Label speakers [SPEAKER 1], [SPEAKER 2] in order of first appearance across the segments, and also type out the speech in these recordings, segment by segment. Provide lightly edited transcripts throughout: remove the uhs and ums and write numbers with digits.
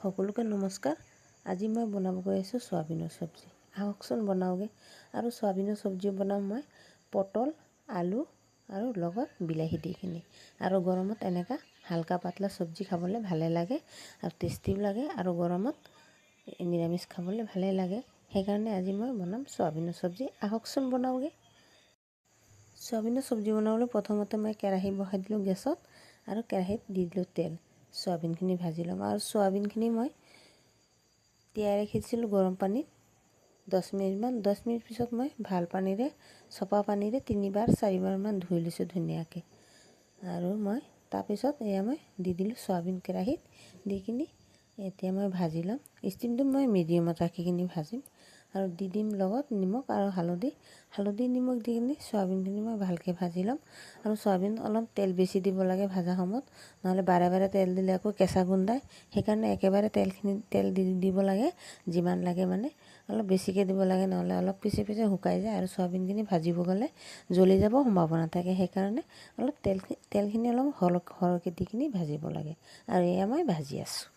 [SPEAKER 1] সকলোকে নমস্কাৰ। আজি মই বনাব গৈ আছোঁ চয়াবিনৰ চব্জি। আহকচোন বনাওঁগৈ। আৰু চয়াবিনৰ চব্জি বনাম মই পটল, আলু আৰু লগত বিলাহী দি কিনি। আৰু গৰমত এনেকুৱা হালকা পাতলা চব্জি খাবলৈ ভালে লাগে আৰু টেষ্টিও লাগে, আৰু গৰমত নিৰামিষ খাবলৈ ভালে লাগে। সেইকাৰণে আজি মই বনাম চয়াবিনৰ চব্জি। আহকচোন বনাওঁগৈ। চয়াবিনৰ চব্জি বনাবলৈ প্ৰথমতে মই কেৰাহী বহাই দিলোঁ গেছত, আৰু কেৰাহীত দি দিলোঁ তেল। চয়াবিনখিনি ভাজি ল'ম। আৰু চয়াবিনখিনি মই তিয়াই ৰাখিছিলোঁ গৰম পানীত 10 মিনিটমান। 10 মিনিট পিছত মই ভাল পানীৰে, চফা পানীৰে 3-4বাৰমান ধুই লৈছোঁ ধুনীয়াকৈ। আৰু মই তাৰপিছত মই দি দিলোঁ চয়াবিন কেৰাহীত দি কিনি এতিয়া মই ভাজি ল'ম। ষ্টিমটো মই মিডিয়ামত ৰাখি কিনি ভাজিম। আৰু দি দিম লগত নিমখ আৰু হালধি নিমখ দি কিনি চয়াবিনখিনি মই ভালকৈ ভাজি ল'ম। আৰু চয়াবিন অলপ তেল বেছি দিব লাগে ভাজা সময়ত, নহ'লে বাৰে বাৰে তেল দিলে আকৌ কেঁচা গোন্ধায়। সেইকাৰণে একেবাৰে তেল দিব লাগে, যিমান লাগে মানে অলপ বেছিকৈ দিব লাগে, নহ'লে অলপ পিছে পিছে শুকাই যায় আৰু চয়াবিনখিনি ভাজিব গ'লে জ্বলি যাব সম্ভাৱনা থাকে। সেইকাৰণে অলপ তেলখিনি অলপ সৰহকৈ দি কিনি ভাজিব লাগে। আৰু এয়া মই ভাজি আছোঁ।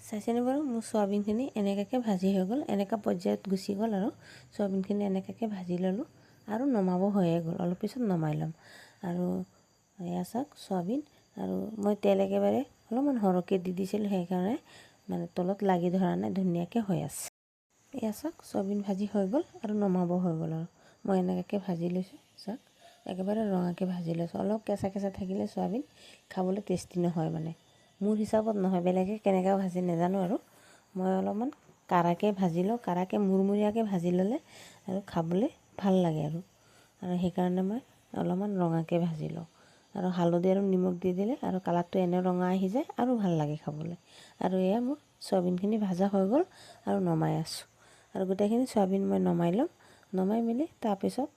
[SPEAKER 1] চাইছেনে বাৰু, মোৰ চয়াবিনখিনি এনেকুৱাকৈ ভাজি হৈ গ'ল। এনেকুৱা পৰ্যায়ত গুচি গ'ল আৰু চয়াবিনখিনি এনেকুৱাকৈ ভাজি ল'লোঁ আৰু নমাব হৈয়ে গ'ল। অলপ পিছত নমাই ল'ম। আৰু এয়া চাওক চয়াবিন, আৰু মই তেল একেবাৰে অলপমান সৰহকৈ দি দিছিলোঁ, সেইকাৰণে মানে তলত লাগি ধৰা নাই, ধুনীয়াকৈ হৈ আছে। এয়া চাওক চয়াবিন ভাজি হৈ গ'ল আৰু নমাব হৈ গ'ল। আৰু মই এনেকুৱাকৈ ভাজি লৈছোঁ। চাওক একেবাৰে ৰঙাকৈ ভাজি লৈছোঁ। অলপ কেঁচা কেঁচা থাকিলে চয়াবিন খাবলৈ টেষ্টি নহয়, মানে মোৰ হিচাপত নহয়, বেলেগে কেনেকৈ ভাজি নাজানো। আৰু মই অলপমান কাঢ়াকৈ ভাজি লওঁ, কাঢ়াকৈ মুৰমুৰীয়াকৈ ভাজি ল'লে আৰু খাবলৈ ভাল লাগে। আৰু সেইকাৰণে মই অলপমান ৰঙাকৈ ভাজি লওঁ। আৰু হালধি আৰু নিমখ দি দিলে আৰু কালাৰটো এনে ৰঙা আহি যায় আৰু ভাল লাগে খাবলৈ। আৰু এয়া মোৰ চয়াবিনখিনি ভাজা হৈ গ'ল আৰু নমাই আছোঁ। আৰু গোটেইখিনি চয়াবিন মই নমাই ল'ম। নমাই মেলি তাৰপিছত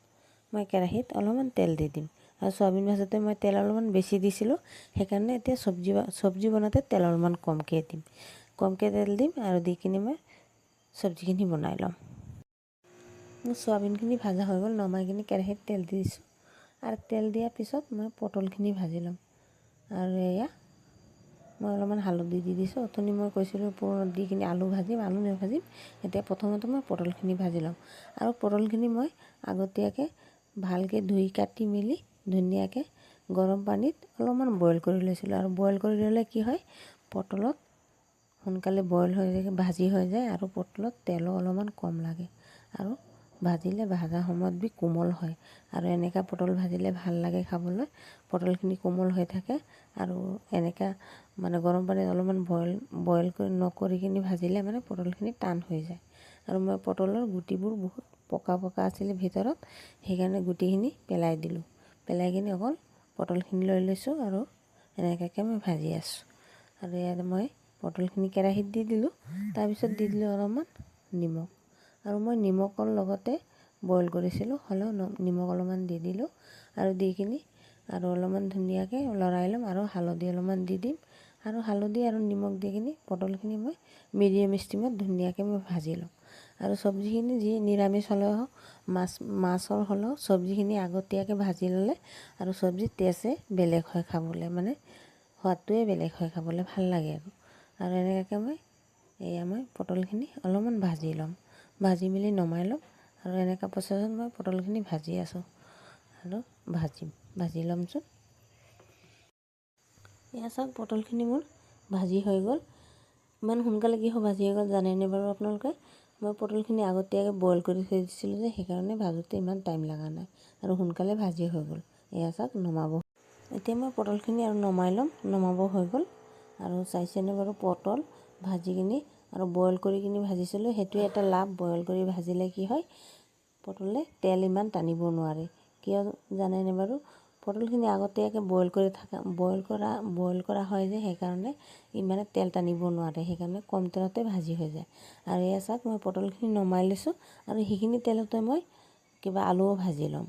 [SPEAKER 1] মই কেৰাহীত অলপমান তেল দি দিম। আৰু চয়াবিন ভাজোঁতে মই তেল অলপমান বেছি দিছিলোঁ, সেইকাৰণে এতিয়া চব্জি বনাওঁতে তেল অলপমান কমকৈ দিম। কমকৈ তেল দিম আৰু দি কিনি মই চব্জিখিনি বনাই ল'ম। মোৰ চয়াবিনখিনি ভাজা হৈ গ'ল। নমাই কিনি কেৰাহীত তেল দি দিছোঁ। আৰু তেল দিয়াৰ পিছত মই পটলখিনি ভাজি ল'ম। আৰু এয়া মই অলপমান হালধি দি দিছোঁ। অথনি মই কৈছিলোঁ ওপৰত দি কিনি আলু নাভাজিম। এতিয়া প্ৰথমতে মই পটলখিনি ভাজি ল'ম। আৰু পটলখিনি মই আগতীয়াকৈ ভালকৈ ধুই কাটি মেলি ধুনীয়াকৈ গৰম পানীত অলপমান বইল কৰি লৈছিলোঁ। আৰু বইল কৰি ল'লে কি হয়, পটলত সোনকালে বইল হৈ যায়, ভাজি হৈ যায়, আৰু পটলত তেলো অলপমান কম লাগে, আৰু ভাজিলে ভাজা সময়ত কোমল হয়। আৰু এনেকুৱা পটল ভাজিলে ভাল লাগে খাবলৈ। পটলখিনি কোমল হৈ থাকে। আৰু এনেকুৱা মানে গৰম পানীত অলপমান বইল নকৰি কিনি ভাজিলে মানে পটলখিনি টান হৈ যায়। আৰু মই পটলৰ গুটিবোৰ বহুত পকা আছিলে ভিতৰত, সেইকাৰণে গুটিখিনি পেলাই দিলোঁ। পেলাই কিনি অকল পটলখিনি লৈ লৈছোঁ আৰু এনেকুৱাকৈ মই ভাজি আছোঁ। আৰু ইয়াত মই পটলখিনি কেৰাহীত দি দিলোঁ। তাৰপিছত দি দিলোঁ অলপমান নিমখ। আৰু মই নিমখৰ লগতে বইল কৰিছিলোঁ, হ'লেও নিমখ অলপমান দি দিলোঁ। আৰু দি কিনি আৰু অলপমান ধুনীয়াকৈ লৰাই ল'ম। আৰু হালধি অলপমান দি দিম। আৰু হালধি আৰু নিমখ দি কিনি পটলখিনি মই মিডিয়াম ষ্টিমত ধুনীয়াকৈ মই ভাজি ল'ম। আৰু চব্জিখিনি যি নিৰামিষ হ'লেও হওক, মাছৰ হ'লেও চব্জিখিনি আগতীয়াকৈ ভাজি ল'লে আৰু চব্জিৰ টেষ্টে বেলেগ হয় খাবলৈ, মানে সোৱাদটোৱে বেলেগ হয়, খাবলৈ ভাল লাগে। আৰু এনেকুৱাকৈ মই পটলখিনি অলপমান ভাজি ল'ম। ভাজি মেলি নমাই ল'ম। আৰু এনেকুৱা প্ৰচেছত মই পটলখিনি ভাজি আছোঁ আৰু ভাজি ল'মচোন। এয়া চাওক পটলখিনি মোৰ ভাজি হৈ গ'ল। ইমান সোনকালে কিয় ভাজি হৈ গ'ল জানেনে বাৰু আপোনালোকে? মই পটলখিনি আগতীয়াকৈ বইল কৰি থৈ দিছিলোঁ যে, সেইকাৰণে ভাজোঁতে ইমান টাইম লগা নাই আৰু সোনকালে ভাজি হৈ গ'ল। এয়া চাওক নমাব। এতিয়া মই পটলখিনি আৰু নমাই ল'ম। নমাব হৈ গ'ল। আৰু চাইছেনে বাৰু, পটল ভাজি কিনি আৰু বইল কৰি কিনি ভাজিছিলোঁ, সেইটোৱে এটা লাভ। বইল কৰি ভাজিলে কি হয়, পটলে তেল ইমান টানিব নোৱাৰে। কিয় জানেনে বাৰু? পটলখিনি আগতীয়াকৈ বইল কৰা হয় যে, সেইকাৰণে ইমানে তেল টানিব নোৱাৰে, সেইকাৰণে কম তেলতে ভাজি হৈ যায়। আৰু এয়া চাওক মই পটলখিনি নমাই লৈছোঁ। আৰু সেইখিনি তেলতে মই আলুও ভাজি ল'ম।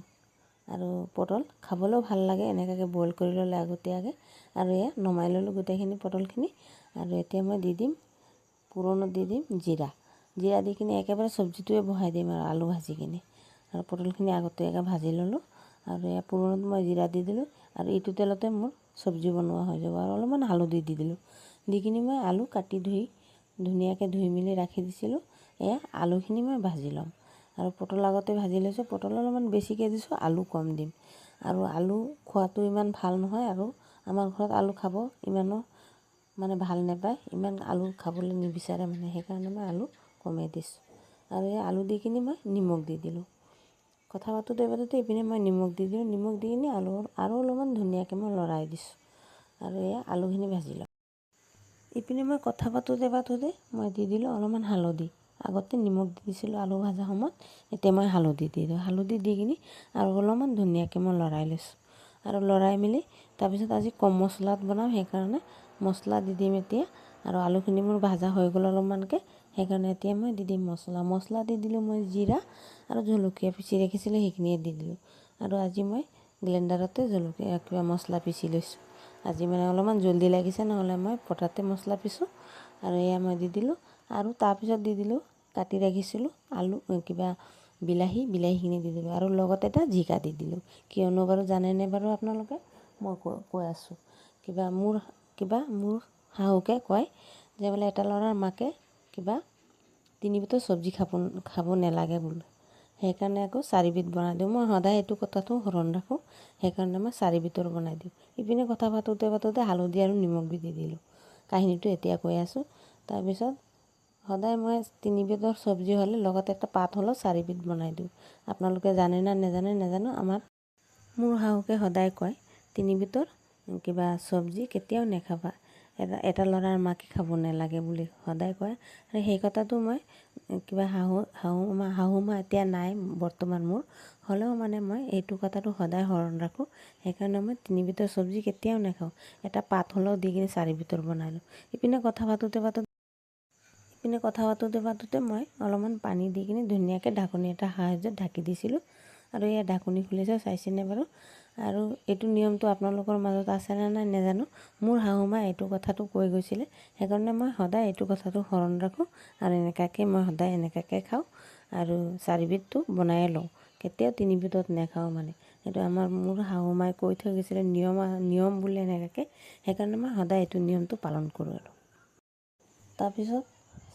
[SPEAKER 1] আৰু পটল খাবলৈও ভাল লাগে এনেকুৱাকৈ বইল কৰি ল'লে আগতীয়াকৈ। আৰু এয়া নমাই ল'লোঁ গোটেইখিনি পটলখিনি। আৰু এতিয়া মই দি দিম জিৰা দি কিনি একেবাৰে চব্জিটোৱে বহাই দিম আৰু আলু ভাজি কিনি। আৰু পটলখিনি আগতীয়াকৈ ভাজি ল'লোঁ। আৰু এয়া পুৰণত মই জিৰা দি দিলোঁ। আৰু এইটো তেলতে মোৰ চব্জি বনোৱা হৈ যাব। আৰু অলপমান হালধি দি দিলোঁ। দি কিনি মই আলু কাটি ধুই ধুনীয়াকৈ ধুই মেলি ৰাখি দিছিলোঁ। এয়া আলুখিনি মই ভাজি ল'ম। আৰু পটল আগতে ভাজি লৈছোঁ। পটল অলপমান বেছিকৈ দিছোঁ, আলু কম দিম। আৰু আলু খোৱাটো ইমান ভাল নহয়, আৰু আমাৰ ঘৰত আলু খাব ইমানো মানে ভাল নাপায়, ইমান আলু খাবলৈ নিবিচাৰে মানে, সেইকাৰণে মই আলু কমাই দিছোঁ। আৰু এই আলু দি কিনি মই নিমখ দি দিলোঁ। কথা পাতোঁতে ইপিনে মই নিমখ দি দিলোঁ। নিমখ দি কিনি আলু আৰু অলপমান ধুনীয়াকৈ মই লৰাই দিছোঁ। আৰু এয়া আলুখিনি ভাজি ল'ম। ইপিনে মই কথা পাতোঁতে মই দি দিলোঁ অলপমান হালধি। আগতে নিমখ দি দিছিলোঁ আলু ভাজা সময়ত, এতিয়া মই হালধি দি দিওঁ। হালধি দি কিনি আৰু অলপমান ধুনীয়াকৈ মই লৰাই লৈছোঁ। আৰু লৰাই মেলি তাৰপিছত আজি কম মছলাত বনাম, সেইকাৰণে মছলা দি দিম এতিয়া। আৰু আলুখিনি মোৰ ভাজা হৈ গ'ল অলপমানকৈ, সেইকাৰণে এতিয়া মই দি দিম মছলা দি দিলোঁ মই জিৰা আৰু জলকীয়া পিচি ৰাখিছিলোঁ, সেইখিনিয়ে দি দিলোঁ। আৰু আজি মই গ্ৰাইণ্ডাৰতে মছলা পিচি লৈছোঁ। আজি মানে অলপমান জল্দি লাগিছে, নহ'লে মই পটাতে মছলা পিছোঁ। আৰু এয়া মই দি দিলোঁ। আৰু তাৰপিছত দি দিলোঁ কাটি ৰাখিছিলোঁ বিলাহীখিনি দি দিলোঁ। আৰু লগতে এটা জিকা দি দিলোঁ। কিয়নো বাৰু জানেনে বাৰু আপোনালোকে, মই কৈ আছোঁ। মোৰ শাহুকে কয় যে বোলে এটা ল'ৰাৰ মাকে 3 বিধৰ চব্জি খাব নালাগে বোলে, সেইকাৰণে আকৌ 4 বিধ বনাই দিওঁ। মই সদায় এইটো কথাটো স্মৰণ ৰাখোঁ, সেইকাৰণে মই 4 বিধৰ বনাই দিওঁ। ইপিনে কথা পাতোঁতে হালধি আৰু নিমখ দি দিলোঁ। কাহিনীটো এতিয়া কৈ আছোঁ। তাৰপিছত সদায় মই 3 বিধৰ চব্জি হ'লে লগতে একটা পাত হ'লেও 4 বিধ বনাই দিওঁ। আপোনালোকে জানে না নাজানে নাজানো, মোৰ শাহুকে সদায় কয় 3 বিধৰ চব্জি কেতিয়াও নাখাবা, এটা ল'ৰাৰ মাকে খাব নালাগে বুলি সদায় কয়। আৰু সেই কথাটো মই শাহু মা এতিয়া নাই বৰ্তমান মোৰ, হ'লেও মানে মই এইটো কথাটো সদায় স্মৰণ ৰাখোঁ। সেইকাৰণে মই 3 বিধৰ চব্জি কেতিয়াও নাখাওঁ, এটা পাত হ'লেও দি কিনি 4 বিধৰ বনাই লওঁ। ইপিনে কথা পাতোঁতে মই অলপমান পানী দি কিনি ধুনীয়াকৈ ঢাকনি এটা সাহায্যত ঢাকি দিছিলোঁ। আৰু এয়া ঢাকনি খুলিছে, চাইছেনে বাৰু? আৰু এইটো নিয়মটো আপোনালোকৰ মাজত আছেনে নাই নাজানো। মোৰ শাহু মায়ে এইটো কথাটো কৈ গৈছিলে, সেইকাৰণে মই সদায় এইটো কথাটো স্মৰণ ৰাখোঁ। আৰু এনেকুৱাকৈ মই সদায় এনেকুৱাকৈ খাওঁ। আৰু 4 বিধটো বনায়ে লওঁ, কেতিয়াও 3 বিধত নাখাওঁ মানে। সেইটো মোৰ শাহু মায়ে কৈ থৈ গৈছিলে, নিয়ম বোলে এনেকুৱাকৈ, সেইকাৰণে মই সদায় এইটো নিয়মটো পালন কৰোঁ। আৰু তাৰপিছত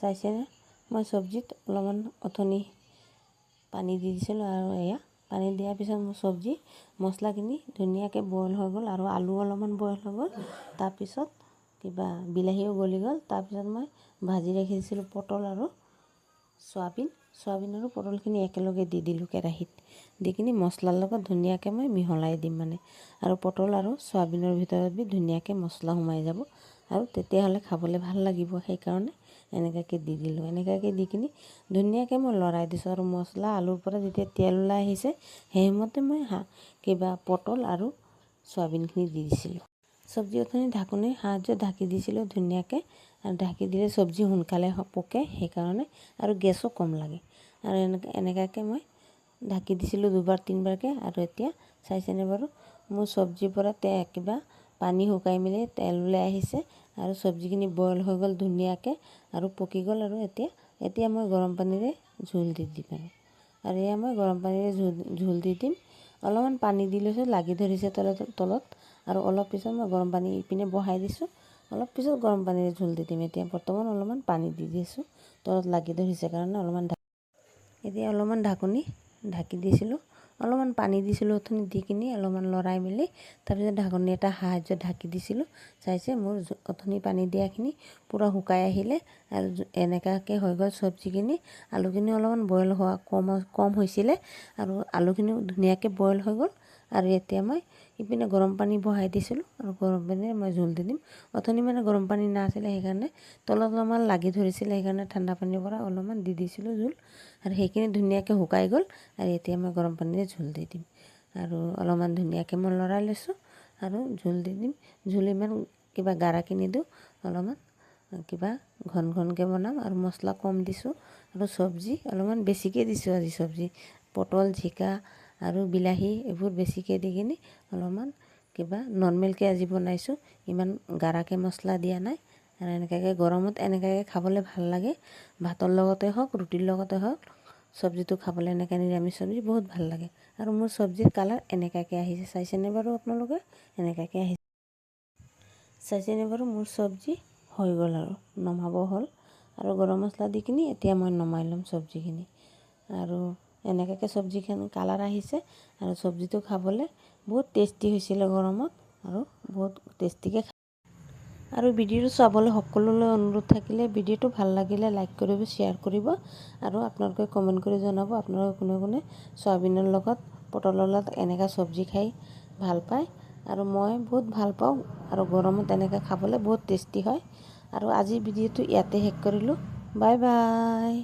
[SPEAKER 1] চাইছেনে, মই চব্জিত অলপমান অথনি পানী দি দিছিলোঁ। আৰু এয়া পানী দিয়াৰ পিছত মোৰ মছলাখিনি ধুনীয়াকৈ বইল হৈ গ'ল, আৰু আলু অলপমান বইল হৈ গ'ল। তাৰপিছত বিলাহীও গলি গ'ল। তাৰপিছত মই ভাজি ৰাখিছিলোঁ পটল আৰু চয়াবিন আৰু পটলখিনি একেলগে দি দিলোঁ কেৰাহীত, দি কিনি মছলাৰ লগত ধুনীয়াকৈ মই মিহলাই দিম মানে। আৰু পটল আৰু চয়াবিনৰ ভিতৰত ধুনীয়াকৈ মছলা সোমাই যাব, আৰু তেতিয়াহ'লে খাবলৈ ভাল লাগিব। সেইকাৰণে এনেকুৱাকৈ দি দিলোঁ। এনেকুৱাকৈ দি কিনি ধুনীয়াকৈ মই লৰাই দিছোঁ। আৰু মছলা আলুৰ পৰা যেতিয়া তেল ওলাই আহিছে, সেই সময়তে মই পটল আৰু চয়াবিনখিনি দি দিছিলোঁ। চব্জি অথনি ঢাকনিৰ সাহায্যত ঢাকি দিছিলোঁ ধুনীয়াকৈ। আৰু ঢাকি দিলে চব্জি সোনকালে পকে, সেইকাৰণে, আৰু গেছো কম লাগে। আৰু এনেকুৱাকৈ মই ঢাকি দিছিলোঁ 2-3বাৰকৈ। আৰু এতিয়া চাইছেনে বাৰু, মোৰ চব্জিৰ পৰা পানী শুকাই মেলি তেল ওলাই আহিছে, আৰু চব্জিখিনি বইল হৈ গ'ল ধুনীয়াকৈ, আৰু পকি গ'ল। আৰু এতিয়া মই গৰম পানীৰে জোল দি দিম। আৰু এয়া মই গৰম পানীৰে জোল দি দিম। অলপমান পানী দি লৈছোঁ, লাগি ধৰিছে তলত। আৰু অলপ পিছত মই গৰম পানী ইপিনে বহাই দিছোঁ, অলপ পিছত গৰম পানীৰে জোল দি দিম। এতিয়া বৰ্তমান অলপমান পানী দি দিছোঁ, তলত লাগি ধৰিছে কাৰণে এতিয়া অলপমান ঢাকি দিছিলোঁ। অলপমান পানী দিছিলোঁ অথনি, দি কিনি অলপমান লৰাই মেলি তাৰপিছত ঢাকনি এটা সাহায্যত ঢাকি দিছিলোঁ। চাইছে, মোৰ অথনি পানী দিয়াখিনি পূৰা শুকাই আহিলে, আৰু এনেকুৱাকৈ হৈ গ'ল চব্জিখিনি। আলুখিনি অলপমান বইল হোৱা কম হৈছিলে, আৰু আলুখিনিও ধুনীয়াকৈ বইল হৈ গ'ল। আৰু এতিয়া মই ইপিনে গৰম পানী বহাই দিছিলোঁ, আৰু গৰম পানীৰে মই জোল দি দিম। অথনি মানে গৰম পানী নাছিলে, সেইকাৰণে তলত অলপমান লাগি ধৰিছিলে, সেইকাৰণে ঠাণ্ডা পানীৰ পৰা অলপমান দি দিছিলোঁ জোল। আৰু সেইখিনি ধুনীয়াকৈ শুকাই গ'ল। আৰু এতিয়া মই গৰম পানীৰে জোল দি দিম। আৰু অলপমান ধুনীয়াকৈ মই লৰাই লৈছোঁ, আৰু জোল দি দিম। জোল ইমান গাঢ়াকৈ নিদিওঁ, অলপমান ঘনকৈ বনাম। আৰু মছলা কম দিছোঁ, আৰু চব্জি অলপমান বেছিকৈ দিছোঁ। আজি চব্জি পটল, জিকা আৰু বিলাহী এইবোৰ বেছিকৈ দি কিনি অলপমান নৰ্মেলকৈ আজি বনাইছোঁ, ইমান গাঢ়াকৈ মছলা দিয়া নাই। আৰু এনেকুৱাকৈ গৰমত এনেকুৱাকৈ খাবলৈ ভাল লাগে, ভাতৰ লগতে হওক, ৰুটিৰ লগতে হওক। চব্জিটো খাবলৈ এনেকৈ নিৰামিষ চব্জি বহুত ভাল লাগে। আৰু মোৰ চব্জিৰ কালাৰ এনেকুৱাকৈ আহিছে, চাইছেনে বাৰু আপোনালোকে? এনেকুৱাকৈ আহিছে, চাইছেনে বাৰু? মোৰ চব্জি হৈ গ'ল, আৰু নমাব হ'ল। আৰু গৰম মছলা দি কিনি এতিয়া মই নমাই ল'ম চব্জিখিনি। আৰু এনেকুৱাকৈ চব্জিখিনি কালাৰ আহিছে আৰু চব্জিটো খাবলৈ বহুত টেষ্টি হৈছিলে গৰমত আৰু বহুত টেষ্টিকৈ। আৰু ভিডিঅ'টো চাবলৈ সকলোলৈ অনুৰোধ থাকিলে ভিডিঅ'টো ভাল লাগিলে লাইক কৰিব, শ্বেয়াৰ কৰিব আৰু আপোনালোকে কমেণ্ট কৰি জনাব আপোনালোকে কোনে কোনে চয়াবিনৰ লগত পটলৰ লগত এনেকুৱা চব্জি খাই ভাল পায়। আৰু মই বহুত ভাল পাওঁ আৰু গৰমত এনেকৈ খাবলৈ বহুত টেষ্টি হয়। আৰু আজিৰ ভিডিঅ'টো ইয়াতে শেষ কৰিলোঁ। Bye bye.